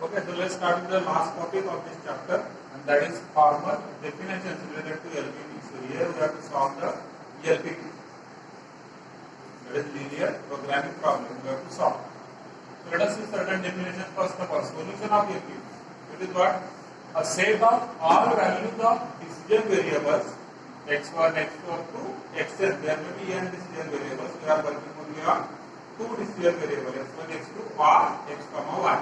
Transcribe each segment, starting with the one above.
Okay, so let's start with the last topic of this chapter, and that is formal definitions related to LPP. So here we have to solve the LPP. That is linear programming problem. We have to solve. So let us see certain definitions. First of all, solution of LPP. It is what? A set of all values of decision variables x1, x2 up to xn. There may be n decision variables. We are working only on two decision variables x1, x2 or x, y.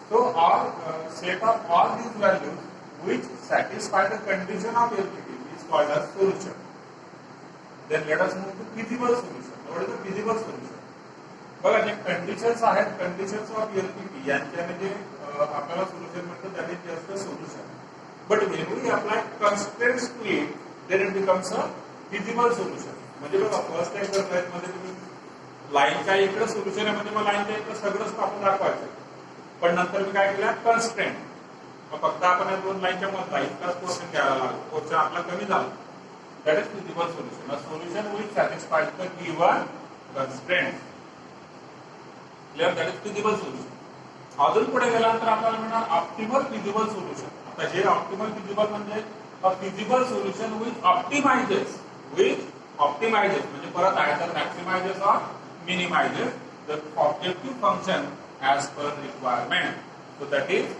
So all set of all these values which satisfy the condition of LPP is called as solution. Then let us move to feasible solution. What is the feasible solution? बघा जे conditions आहेत, conditions of LPP यांच्याने जे आपल्याला solution मिळतं that is just a solution. But when we apply constraints to it then it becomes a feasible solution. म्हणजे बघा first exercise मध्ये तुम्ही लाईनच्या इकडे सोल्युशन आहे म्हणजे मग लाईनच्या इकडे सगळंच आपण दाखवायचं. पण नंतर मी काय केलं कन्स्ट्रेंट. फक्त आपण या दोन लाईनच्या मधला इतकाच पोर्शन घ्यायला लागलो. पोर्शन आपला कमी झाला. That is feasible solution. A solution which satisfies the given constraint. Clear? That is feasible solution. अजून पुढे गेल्यानंतर आपल्याला मिळणार ऑप्टिमल फिजिबल सोल्युशन. आता हे ऑप्टिमल फिजिबल म्हणजे a feasible solution which optimizes म्हणजे परत आहे तर maximizes or minimizes the objective function as per requirement. So that is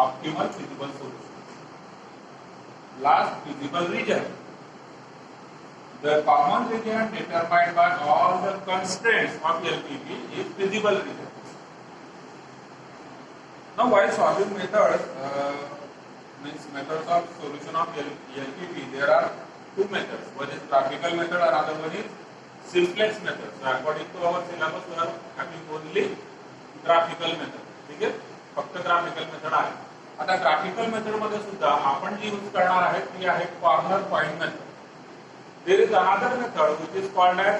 optimal feasible solution. Last, feasible region. The common region determined by all the constraints of LPP is feasible region. Now while solving methods of solution of LPP, there are two methods. One is graphical method, another one is simplex method. So according to our syllabus, we are having only graphical method. ठीक आहे, फक्त graphical method आहे. आता graphical method मध्ये सुद्धा आपण जी use करणार आहे ती आहे corner point method. There is another method which is called as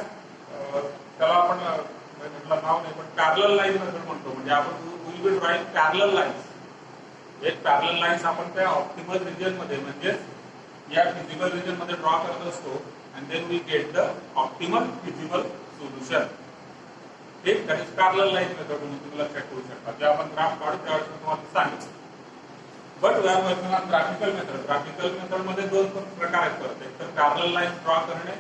त्याला आपण म्हटलं नाव नाही पण पॅरलल लाईन मेथड म्हणतो. म्हणजे आपण will be drawing parallel lines. एक पॅरलल लाईन्स आपण त्या ऑप्टिमल रिजन मध्ये म्हणजे या फिजिबल रिजन मध्ये ड्रॉ करत असतो and then we get the optimal feasible solution. एक that is parallel line method म्हणून तुम्ही लक्षात ठेवू शकता. जे आपण ग्राफ काढू त्यावेळेस मी तुम्हाला सांगितलं. But we are working on graphical method. Graphical method मध्ये दोन प्रकार आहेत परत. एक तर पॅरलल लाईन ड्रॉ करणे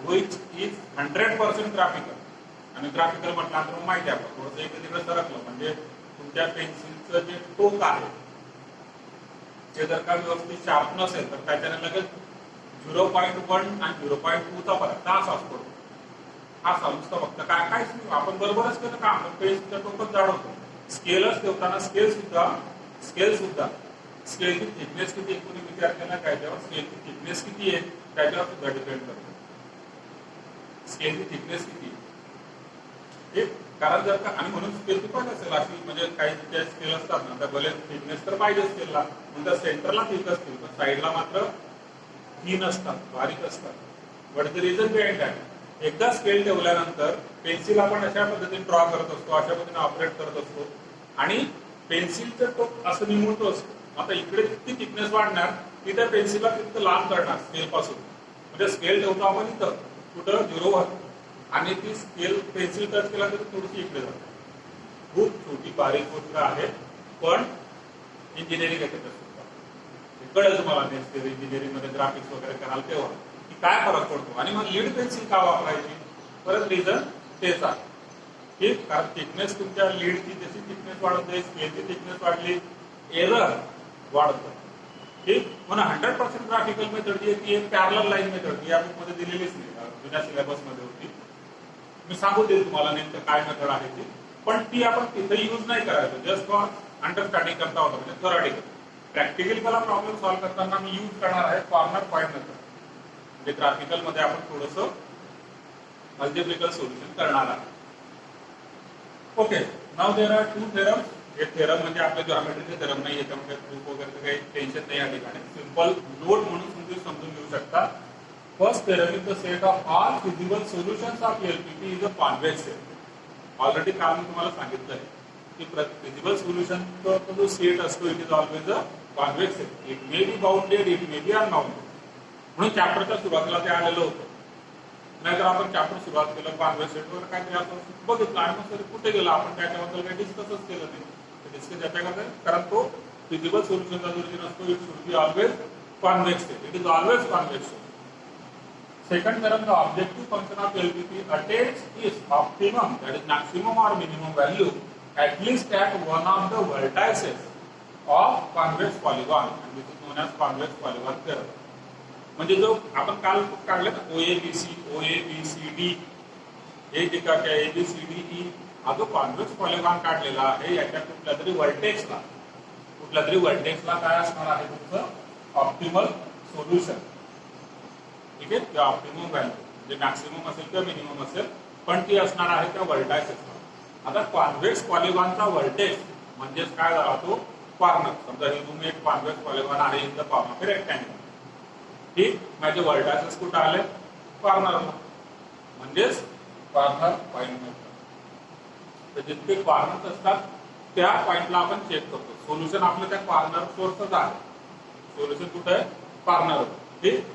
विच इज 100% ग्राफिकल. आणि ग्राफिकल म्हटल्यानंतर माहिती आहे आपण थोडंसं इकडे तिकडे सरकलं म्हणजे तुमच्या पेन्सिलचं जे टोक आहे ते जर का व्यवस्थित शार्प नसेल तर त्याच्याने लगेच 0.1 आणि 0.2 चा फरक तास असतो. हा नुसतं फक्त काय काय आपण बरोबरच केलं का आपण पेन्सिलचं टोकच जाडवतो. स्केलच ठेवताना स्केल सुद्धा स्केलची थिकनेस किती कोणी विचार केला काय त्यावर स्केलची थिकनेस किती आहे त्याच्यावर सुद्धा डिपेंड करतो. स्केलची थिकनेस किती ठीक. कारण जर का आणि म्हणून स्केल पाहिजे असेल अशी म्हणजे काही स्केल असतात ना तर भले थिकनेस तर पाहिजे स्केलला नंतर सेंटरला थिक असतील पण साईडला मात्र थीन असतात बारीक असतात. But the reason behind that एकदा स्केल ठेवल्यानंतर पेन्सिल आपण अशा पद्धतीने ड्रॉ करत असतो अशा पद्धतीने ऑपरेट करत असतो आणि पेन्सिलचं टोक असं निमुळतो असतो. आता इकडे किती थिकनेस वाढणार की त्या पेन्सिलला तितकं लांब करणार स्केल पासून. म्हणजे स्केल ठेवतो आपण इथं कुठं 0 वर आणि ती स्केल पेन्सिल टच केला तर थोडीशी इकडे जाते. खूप छोटी बारीक गोष्ट आहे पण इंजिनिअरिंग याच्यात कळेल तुम्हाला नेक्स्ट इंजिनिअरिंग मध्ये ग्राफिक्स वगैरे कराल तेव्हा काय फरक पडतो. आणि मग लीड पेन्सिल का वापरायची परत रिझन तेच आहे ठीक. कारण थिकनेस तुमच्या लीडची जशी थिकनेस वाढते स्केलची थिकनेस वाढली एरर वाढतं ठीक. म्हणून 100% ग्राफिकल मेथड जी आहे ती एक पॅरलल लाईन मेथड ती या बुकमध्ये दिलेलीच नाही जुन्या सिलेबस मध्ये होती. मी सांगू देईल तुम्हाला नेमकं काय मेथड आहे ती पण ती आपण तिथे यूज नाही करायचं जस्ट फॉर अंडरस्टँडिंग करता होता म्हणजे थेरॉटिकल. प्रॅक्टिकल मला प्रॉब्लेम सॉल्व्ह करताना मी यूज करणार आहे कॉर्नर पॉइंट मेथड. म्हणजे ग्राफिकल मध्ये आपण थोडंसं अल्जेब्रिकल सोल्युशन करणार आहे. Okay now there are two theorem. हे थेरम म्हणजे आपले जॉमेट्रीचे थेरम नाही याच्यामध्ये प्रूफ वगैरे काही टेन्शन नाही या ठिकाणी. सिंपल नोट म्हणून तुम्ही समजून घेऊ शकता. First theorem is the set of all feasible solutions of LPP is a convex set. Already काल मी तुम्हाला सांगितलंय की फिजिबल सोल्युशनचा जो सेट असतो it is always a convex set. It may be bounded it may be unbounded. म्हणून चॅप्टरच्या सुरुवातीला ते आलेलं होतं. नाहीतर आपण चॅप्टर सुरुवात केलं कॉन्वेक्स सेटवर काहीतरी आपण बघितलं आणि मग कुठे गेलं आपण त्याच्याबद्दल काही डिस्कसच केलं नाही. डिस्कस याच्या करता कारण तो फिजिबल सोल्युशनचा जो रिजन असतो it should be always convex state. It is always convex. Second term, the objective function of LPP attains its optimum, that is maximum or minimum value, at least at one of the vertices of convex polygon, and this is known as convex polygon theorem. म्हणजे जो आपण काल काढले ना OABC, OABCD, हे जे काय ABCDE हा जो कॉन्वेक्स पॉलिगॉन काढलेला आहे याच्या कुठल्या तरी वर्टेक्सला काय असणार आहे तुमचं ऑप्टिमल सोल्युशन. ठीक आहे, किंवा ऑप्टिमम व्हॅल्यू म्हणजे मॅक्सिमम असेल किंवा मिनिमम असेल पण ती असणार आहे त्या वर्टायसेसला. आता कॉन्व्हेक्स पॉलिगॉनचा वर्टेक्स म्हणजेच काय झाला तो कॉर्नर. समजा हे तुम्ही एक कॉन्व्हेक्स पॉलिगॉन आहे in the form of rectangle. ठीक, माझे वर्टायसेस कुठे आले कॉर्नरला म्हणजेच कॉर्नर पॉइंट. तर जितके कॉर्नर्स असतात त्या पॉइंटला आपण चेक करतो. सोल्युशन आपलं त्या कॉर्नर सोर्सच आहे. सोल्युशन कुठे आहे कॉर्नर. ठीक,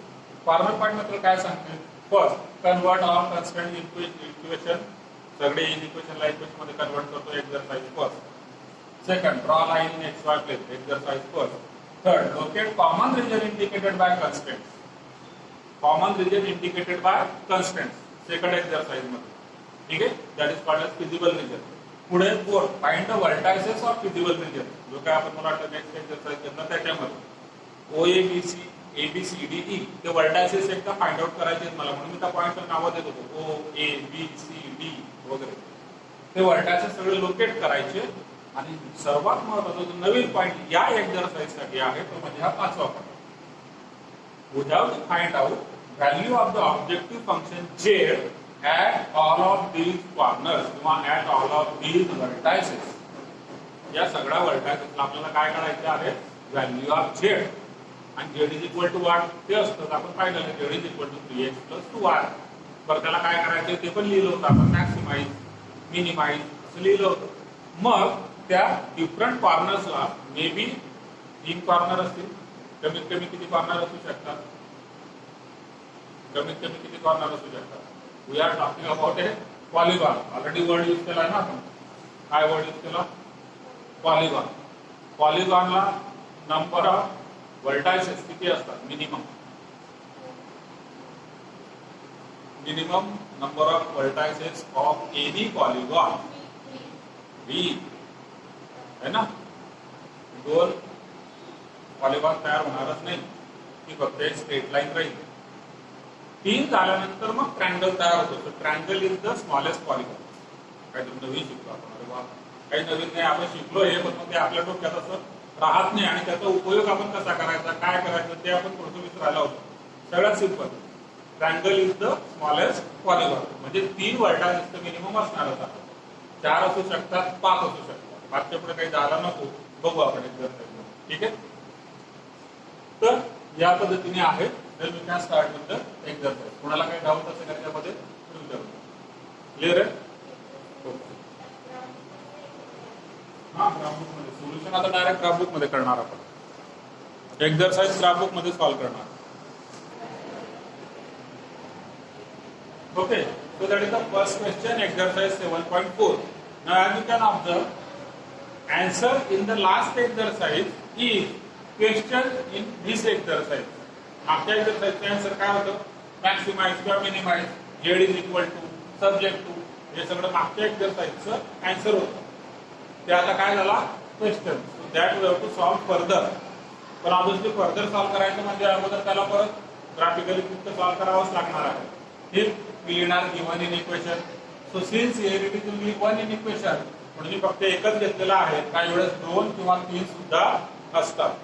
कॉर्नर पॉइंट मतलब काय सांगते first convert all constant equation सगळे इक्वेशनला इक्वेशन मध्ये कन्वर्ट करतो exercise first. Second draw line in XY plane exercise first. Third locate common region indicated by constraints. Common region indicated by constraints second exercise मध्ये. ठीक आहे, that is called as feasible region. पुढे fourth find the vertices of feasible region. जो काय आपण मला वाटतं next exercise करणार त्याच्यामध्ये OABC ABCDE ते वर्टायसेस एकदा फाइंड आउट करायचे मला म्हणून मी त्या पॉइंटला नाव देत होतो OABCD वगैरे. ते वर्टायसेस सगळे लोकेट करायचे आणि सर्वात महत्त्वाचा जो नवीन पॉइंट या एक्सरसाइज साठी आहे तो म्हणजे हा पाचवा point. Without find out value of the objective function z at all of these corners किंवा at all of these vertices. या सगळ्या वर्टायसेसला आपल्याला काय करायचे आहे व्हॅल्यू ऑफ z आणि z is equal to what ते असतं आपण पाहिलं z is equal to 3x + 2y. बरं त्याला काय करायचं ते पण लिहिलं होतं आपण मॅक्सिमाइज मिनिमाइज असं लिहिलं होतं. मग त्या डिफरंट कॉर्नर्सला मे बी 3 कॉर्नर असतील. कमीत कमी किती कॉर्नर असू शकतात कमीत कमी किती कॉर्नर असू शकतात. We are talking about a polygon. Already word use केला ना आपण. काय वर्ड यूज केला पॉलिगॉन. पॉलिगॉनला नंबर ऑफ वर्टायसेस किती असतात minimum number of vertices of any polygon V है ना. दोन पॉलिगॉन तयार होणारच नाही की फक्त एक स्ट्रेट लाईन राहील. 3 झाल्यानंतर मग ट्रायंगल तयार होतो. Triangle is the smallest polygon. काहीतरी नवीन शिकलो आपण. अरे वा काही नवीन नाही आपण शिकलो हे पण ते आपल्या डोक्यात असं राहत नाही आणि त्याचा उपयोग आपण कसा करायचा काय करायचं ते आपण थोडं विसरायला होतो. सगळ्यात simple triangle is the smallest polygon म्हणजे 3 वर्टायसेस मिनिमम असणारच आहे. 4 असू शकतात 5 असू शकतात. 5च्या पुढे काही झाला नको बघू आपण एक्झरसाइज. ठीक आहे, तर या पद्धतीने आहे. तर मी काय स्टार्ट विथ द एक्झरसाइज. कोणाला काही डाऊट असेल त्याच्यामध्ये क्लिअर आहे. हा ग्राफबुक मध्ये सोल्युशन आता डायरेक्ट ग्राफबुक मध्ये करणार आपण. एक्झरसाइज ग्राफबुक मध्ये सॉल्व करणार. Okay, so that is the first question, exercise 7.4. Now as you can observe, answer in the last exercise is question in this exercise. मागच्या एक्सरसाइजचे आन्सर काय होतं मॅक्सिमाइज किंवा minimize z is equal to subject to हे सगळं मागच्या एक्सरसाइजचं answer होतं. ते आता काय झाला question. So that we have to solve further. पण ऑब्विसली फर्दर सॉल्व करायचं म्हणजे अगोदर त्याला परत ग्राफिकली फक्त सॉल्व करावंच लागणार आहे. ठीक, we are given in equation. So since here it is only one in equation, म्हणजे फक्त एकच घेतलेला आहे. काही वेळेस 2 किंवा 3 सुद्धा असतात.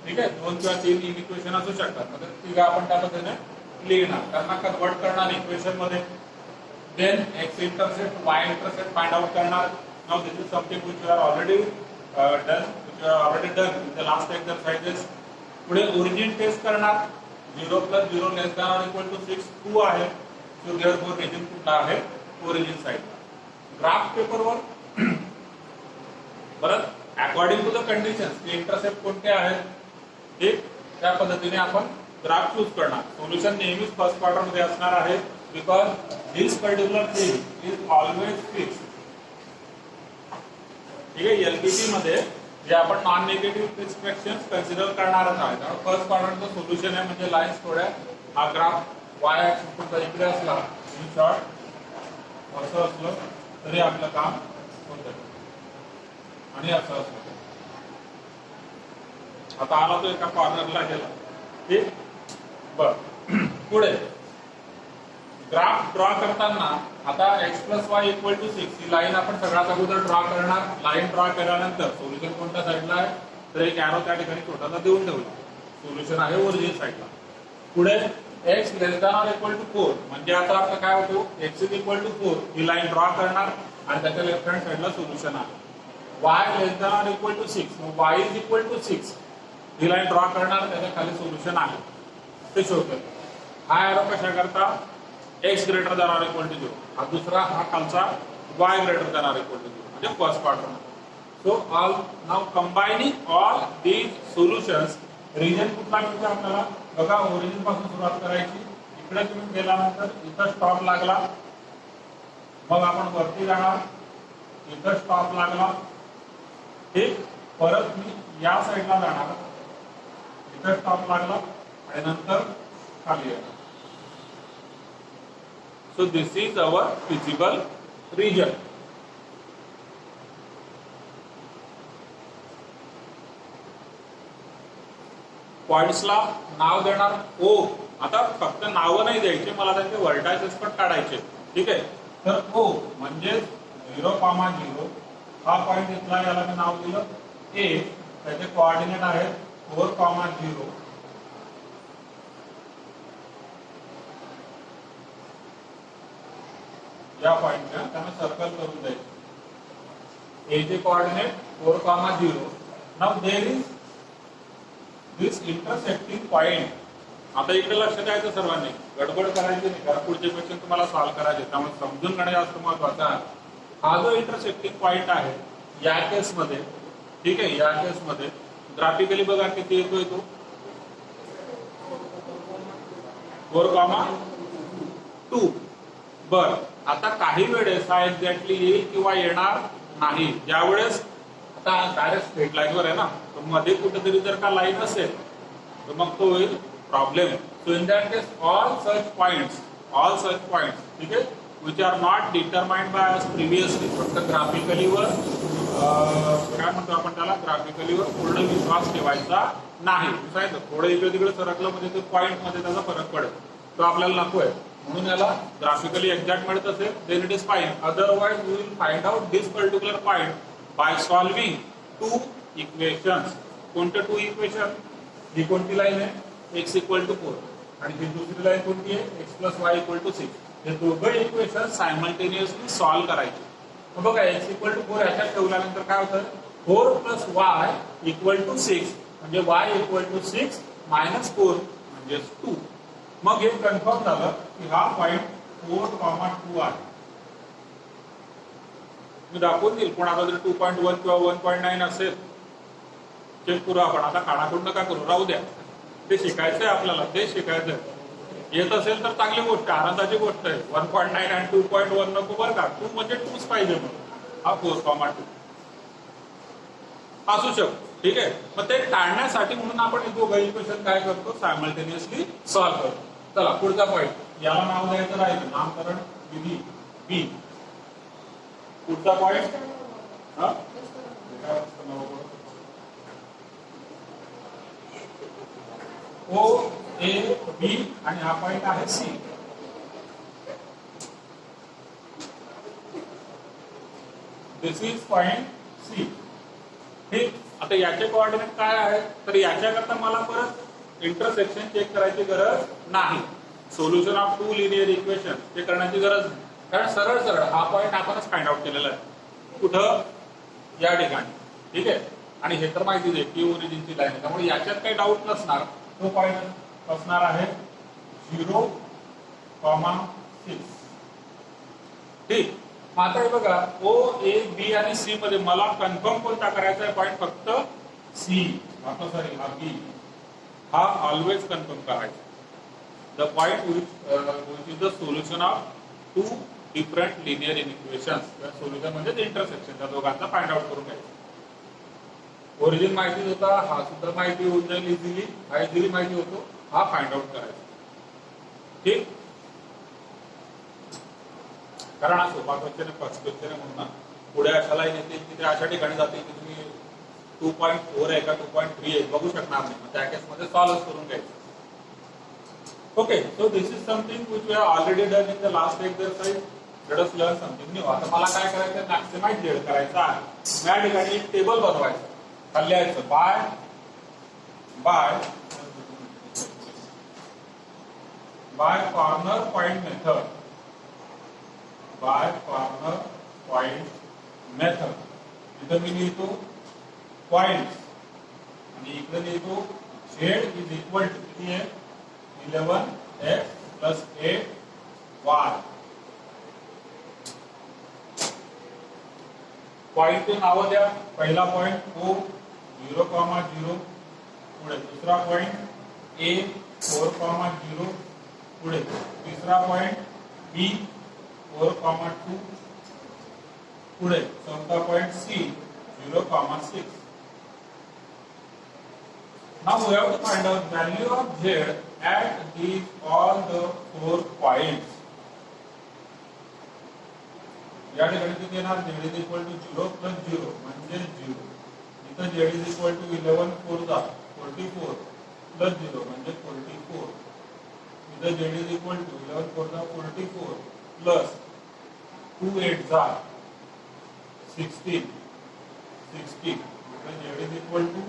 ठीक आहे, 2 किंवा 3 इन इक्वेशन असू शकतात. म्हणजे तिघ आपण त्या पद्धतीने लिहिणार त्यांना कन्वर्ट करणार इक्वेशन मध्ये. Then x intercept y intercept find out करणार. Now this is something which we are already done in the last exercises. पुढे ओरिजिन टेस्ट करणार. 0 + 0 <= 6 2 आहे. So therefore region कुठला आहे ओरिजिन साइड. ग्राफ पेपरवर परत according to the conditions intercept कोणते आहेत ठीक त्या पद्धतीने आपण ग्राफ चूज करणार. सोल्युशन नेहमीच फर्स्ट क्वार्टर मध्ये असणार आहे because this particular thing is always fix. ठीक आहे. एलपीसी मध्ये जे आपण नॉन निगेटिव्ह एक्सप्रेशन्स कन्सिडर करणारच आहे. त्यामुळे फर्स्ट क्वाड्रंटचं सोल्युशन आहे म्हणजे लाईन्स थोड्या हा ग्राफ वाय ऍक्सिस इकडे असला इन शॉर्ट असं असलं तरी आपलं काम होतं आणि असं असलं. आता आला तो एका कॉर्नरला गेला. ठीक बर. पुढे ग्राफ ड्रॉ करताना आता x + y = 6 ही लाईन आपण सगळ्यात अगोदर ड्रॉ करणार. लाईन ड्रॉ केल्यानंतर सोल्युशन कोणत्या साईडला आहे तर एक एरो त्या ठिकाणी छोटासा देऊन ठेवला. सोल्युशन आहे ओरिजिन साईडला. पुढे x ≤ 4 म्हणजे आता आपलं काय होतो x = 4 ही लाईन ड्रॉ करणार आणि त्याच्या लेफ्ट हँड साईडला सोल्युशन आहे. y ≤ 6 मग y = 6 ही लाईन ड्रॉ करणार त्याच्या खाली सोल्युशन आहे ते शो करतो. हा एरो कशा करता x ≥ 0 हा दुसरा हा खालचा y ≥ 0 म्हणजे first quadrant. So all now combining all these solutions region कुठला मिळतो आपल्याला बघा. ओरिजिन पासून सुरुवात करायची. इकडे तुम्ही गेल्यानंतर इथं स्टॉप लागला मग आपण वरती जाणार. इथं स्टॉप लागला ठीक. परत मी या साईडला जाणार. इथं स्टॉप लागला आणि नंतर खाली येणार. So this is our physical region. पॉइंट्सला नाव देणार O. आता फक्त नाव नाही द्यायचे मला त्यांचे व्हर्टायसेस पण काढायचे. ठीक आहे. तर O म्हणजे 0,0 हा पॉइंट इथला याला मी नाव दिलं A. त्याचे कोऑर्डिनेट आहेत 4,0. या पॉइंटला त्यांना सर्कल करून द्यायचे. A चे coordinate 4,0. Now there is this intersecting point. आता इकडे लक्ष द्यायचं सर्वांनी. गडबड करायची नाही कारण पुढचे क्वेश्चन तुम्हाला सॉल्व्ह करायचे त्यामुळे समजून घेणे जास्त महत्त्वाचं आहे. हा जो इंटरसेक्टिंग पॉइंट आहे या केसमध्ये ठीक आहे. या केसमध्ये ग्राफिकली बघा किती येतोय तो 4,2. बर. आता काही वेळेस हा एक्झॅक्टली येईल किंवा येणार नाही. ज्यावेळेस आता डायरेक्ट स्ट्रेट लाईनवर आहे ना तर मध्ये कुठेतरी जर का लाईन असेल तर मग तो होईल problem. So in that case all such points ठीक आहे which are not determined by us previously फक्त ग्राफिकली वर काय म्हणतो आपण त्याला ग्राफिकली वर पूर्ण विश्वास ठेवायचा नाही. थोडं इकडे तिकडे सरकलं म्हणजे ते पॉइंट मध्ये त्याचा फरक पडेल तो आपल्याला नको आहे. म्हणून याला ग्राफिकली एक्झॅक्ट मिळत असेल then it is fine. Otherwise we will find out this particular point by solving 2 equations. कोणते 2 इक्वेशन? ही कोणती लाईन आहे x = 4 आणि ही दुसरी लाईन कोणती आहे x + y = 6. हे दोघं इक्वेशन सायमल्टेनियसली सॉल्व्ह करायचे. मग बघा x = 4 याच्यात ठेवल्यानंतर काय होतं 4 + y = 6 म्हणजे y = 6 - 4 म्हणजे 2. मग हे कन्फर्म झालं की हा पॉइंट 4,2 आहे. मी दाखवून देईल कोणाला जर 2.1 किंवा 1.9 असेल चेक करू आपण. आता काढाकुड नका करू राहू द्या. ते शिकायचंय आपल्याला ते शिकायचंय. येत असेल तर चांगली गोष्ट आनंदाची गोष्ट आहे. 1.9 आणि 2.1 नको बरं का. 2 म्हणजे 2च पाहिजे मग हा 4,2 असू शकतो. ठीक आहे. मग ते टाळण्यासाठी म्हणून आपण हे दोघं इक्वेशन काय करतो सायमल्टेनियसली सॉल्व्ह करतो. चला पुढचा पॉइंट याला नाव द्यायचं राहील नामकरण विधी बी. पुढचा पॉइंट O A B आणि हा पॉइंट आहे C. This is point C. ठीक. आता याचे कोऑर्डिनेट काय आहे तर याच्याकरता मला परत इंटरसेक्शन चेक करायची गरज नाही. सोल्युशन ऑफ 2 लिनियर इक्वेशन ते करण्याची गरज नाही कारण सरळ सरळ हा पॉइंट आपणच फाइंड आउट केलेला आहे कुठं या ठिकाणी. ठीक आहे. आणि हे तर माहितीच आहे की ओरिजिनची लाईन आहे त्यामुळे याच्यात काही डाऊट नसणार. तो पॉइंट असणार आहे 0,6. ठीक. आता हे बघा O A B आणि C मध्ये मला कन्फर्म कोणता करायचा आहे पॉइंट फक्त C. आता सॉरी हा B हा ऑलवेज कन्फर्म करायचा. The point which is the solution of 2 different linear equations किंवा सोल्युशन म्हणजे इंटरसेक्शन त्या दोघांचा फाइंड आउट करून घ्यायचं. ओरिजिन माहिती होता, हा सुद्धा माहिती होऊन जाईल इझिली, हा इझिली माहिती होतो, हा फाइंड आउट करायचा. ठीक, कारण हा सोपा क्वेश्चन आहे, फर्स्ट क्वेश्चन आहे म्हणून पुढे अशा लाईन येतील की ते अशा ठिकाणी जातील की तुम्ही 2.4 आहे का 2.3 आहे बघू शकणार नाही, मग त्या केसमध्ये सॉल्व्ह करून घ्यायचं. Okay, so this is something which we have already done in the last exercise. Let us learn something new. आता मला काय करायचं, मॅक्सिमाइज झेड करायचा आहे. या ठिकाणी एक टेबल बनवायचं, खाली लिहायचं by corner point method, by corner point method. इथं मी लिहितो पॉइंट्स आणि इकडे लिहितो झेड इज इक्वल टू किती आहे 11x प्लस 8y. पॉइंट चे नाव द्या. पहिला पॉइंट O 0,0 पुढे, दुसरा पॉइंट A 4,0 पुढे, तिसरा पॉइंट B 4,2 पुढे, चौथा point C 0,6. Now we have to find out value of Z at these all the 4 points. या ठिकाणी किती येणार, Z is equal to 0 plus 0 म्हणजे 0. इथं Z is equal to 11 4 जा 44 plus 0 म्हणजे 44. इथं Z is equal to 11 4 जा 44 plus 2 8 जा 16. इथं Z is equal to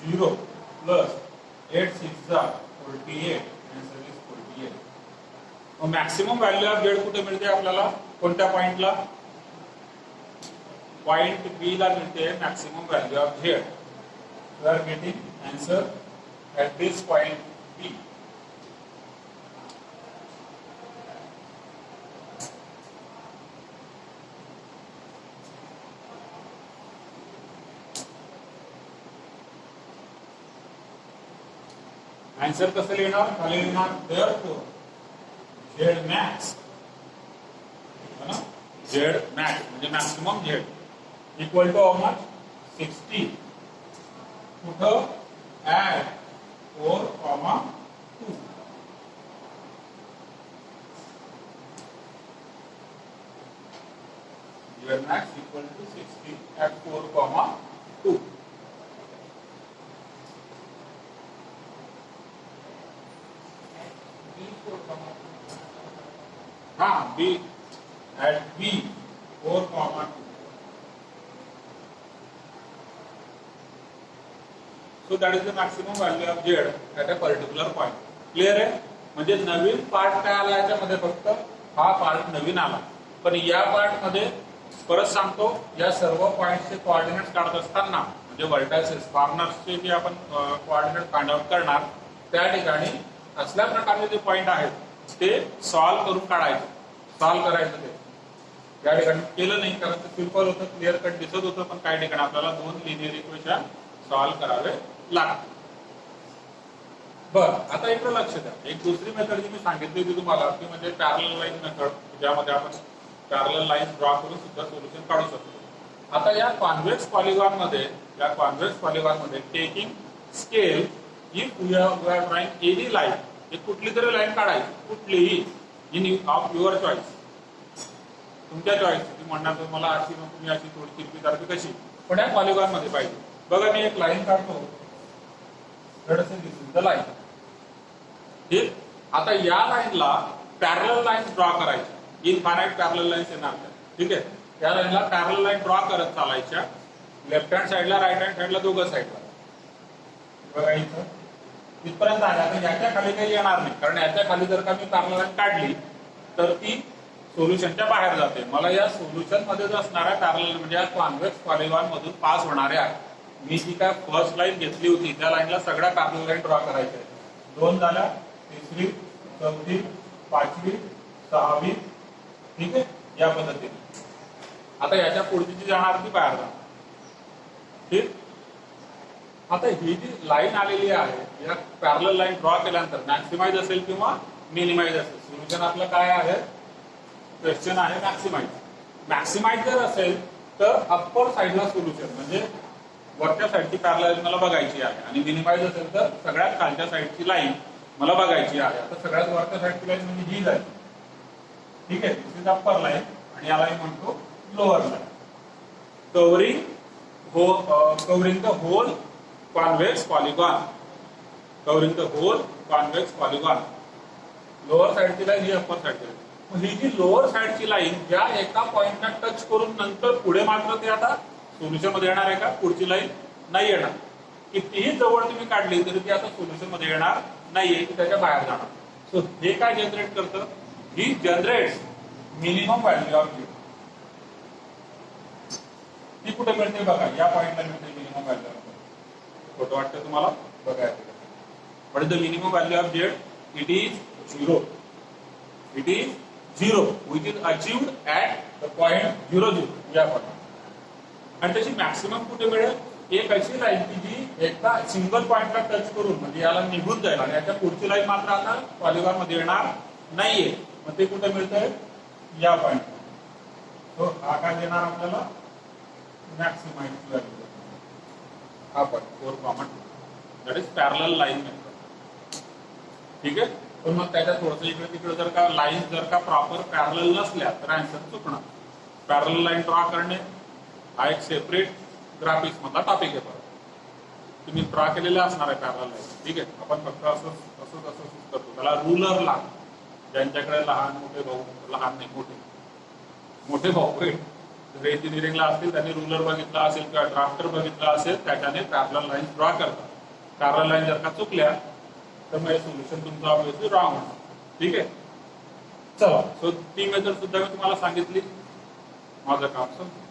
0 plus 8 6 जा 48. Answer is 48. मग मॅक्सिमम व्हॅल्यू ऑफ Z कुठे मिळते आपल्याला, कोणत्या पॉइंटला, पॉइंट बी ला मिळते maximum value of Z. We are getting answer at this point B. Answer कसं लिहिणार, खाली लिहिणार therefore Z max, Z max म्हणजे maximum Z equal to how much 60. कुठं, at 4,2. Z max equal to 60 at 4,2. B at B 4,2. So that is the maximum value of Z at a particular point. Clear आहे. म्हणजे नवीन part काय आला याच्यामध्ये, फक्त हा part नवीन आला. पण या पार्ट मध्ये परत सांगतो, या सर्व पॉइंटचे कोऑर्डिनेट्स काढत असताना म्हणजे व्हर्टायसेस कॉर्नर्सचे जे आपण कोऑर्डिनेट फाइंड आउट करणार, त्या ठिकाणी असल्या प्रकारचे जे पॉइंट आहेत ते सॉल्व्ह करून काढायचे, सॉल्व्ह करायचं. ते या ठिकाणी केलं नाही कारण ते सिंपल होतं, क्लिअर कट दिसत होतं, पण काही ठिकाणी आपल्याला 2 लिनियर इक्वेशन सॉल्व्ह करावे लागतात. बरं, आता इकडे लक्ष द्या. एक दुसरी मेथड जी मी सांगितली होती तुम्हाला की म्हणजे पॅरलल लाईन मेथड, ज्यामध्ये आपण पॅरलल लाईन ड्रॉ करून सुद्धा सोल्युशन काढू शकतो. आता या कॉन्व्हेक्स पॉलिगॉन मध्ये taking scale if we are drawing any line, एक कुठली तरी लाईन काढायची, कुठलीही इन ऑफ युअर चॉईस, तुमच्या चॉईस. तुम्ही म्हणणार तर मला अशी नको, मी अशी थोडी तिरपी कशी, पण या पॉलिगॉन मध्ये पाहिजे. बघा मी एक लाईन काढतो, दिस इज द लाईन. ठीक, आता या लाईनला पॅरलल लाईन ड्रॉ करायची, इनफायनाइट पॅरलल लाईन्स येणार. ठीक आहे, त्या लाईनला पॅरलल लाईन ड्रॉ करत चालायच्या, लेफ्ट हँड साईडला राईट हँड साईडला दोघं साईडला. बघा इथं इथपर्यंत आल्या. तर याच्या खाली काही येणार नाही, कारण याच्या खाली जर का मी पॅरलल लाईन काढली तर ती सोल्युशनच्या बाहेर जाते. मला या सोल्युशन मध्येच असणाऱ्या पॅरलल म्हणजे या कॉन्व्हेक्स पॉलिगॉन मधून पास होणाऱ्या, मी जी काय फर्स्ट लाईन घेतली होती त्या लाईनला सगळ्या पॅरलल लाईन ड्रॉ करायच्या. 2 झाल्या, तिसरी, चौथी, पाचवी, सहावी. ठीक आहे, या पद्धतीने. आता याच्या पुढची जी जाणार ती बाहेर जाणार. ठीक, आता ही जी लाईन आलेली आहे या पॅरलल लाईन ड्रॉ केल्यानंतर मॅक्सिमाइज असेल किंवा मिनिमाइज असेल, सोल्युशन आपलं काय आहे, क्वेश्चन आहे मॅक्सिमाइज. मॅक्सिमाइज जर असेल तर अप्पर साईडला सोल्युशन म्हणजे वरच्या साईडची पॅरलल लाईन मला बघायची आहे, आणि मिनिमाइज असेल तर सगळ्यात खालच्या साईडची लाईन मला बघायची आहे. आता सगळ्यात वरच्या साईडची लाईन म्हणजे ही लाईन, ठीक आहे, दिस इज अप्पर लाईन, आणि याला मी म्हणतो lower line. covering the whole convex polygon, covering the whole convex polygon. Lower साईडची लाईन ही अप्पर साईडची लाईन. ही जी लोअर साईडची लाईन ज्या एका पॉइंटला टच करून नंतर पुढे मात्र ते आता सोल्युशन मध्ये येणार आहे का, पुढची लाईन नाही येणार. कितीही जवळ तुम्ही काढली तरी ती आता सोल्युशन मध्ये येणार नाहीये, की त्याच्या बाहेर जाणार. सो हे काय जनरेट करतं, ही जनरेट्स मिनिमम व्हॅल्यू ऑफ जी. ती कुठे मिळते बघा, या पॉइंटला मिळते मिनिमम व्हॅल्यू ऑफ जेड. खोटं वाटतं तुम्हाला, बघा. What is the minimum value of Z? It is 0. It is 0 which is achieved at the point 0 0 या पॉइंट. आणि त्याची मॅक्सिमम कुठे मिळेल, एक अशी लाईन की जी एकदा सिंगल पॉइंटला टच करून म्हणजे याला निघून जाईल आणि याच्या पुढची लाईन मात्र आता पॉलिगॉन मध्ये येणार नाहीये. मग ते कुठे मिळतंय, या पॉइंट. तो हा काय देणार आपल्याला, मॅक्सिमाइज व्हॅल्यू. हा point 4 common, that is parallel line method. ठीक आहे. पण मग त्याच्यात थोडंसं इकडे तिकडे जर का लाईन जर का प्रॉपर पॅरलल नसल्या तर आन्सर चुकणार. पॅरलल लाईन ड्रॉ करणे हा एक सेपरेट ग्राफिक्स मधला टॉपिक आहे. तुम्ही ड्रॉ केलेला असणार आहे पॅरलल लाईन, ठीक आहे. आपण फक्त असं करतो. त्याला रुलर ला, ज्यांच्याकडे लहान मोठे भाऊ, लहान नाही मोठे भाऊ जर इंजिनिअरिंगला असतील त्यांनी रुलर बघितला असेल किंवा ड्राफ्टर बघितला असेल, त्याच्याने पॅरलल लाईन ड्रॉ करतात. पॅरलल लाईन जर का चुकल्या तर मग सोल्युशन तुमचं ऑब्विसली रॉंग होणार. ठीक आहे. चला, सो ती मेथड सुद्धा मी तुम्हाला सांगितली. माझं काम संपलं.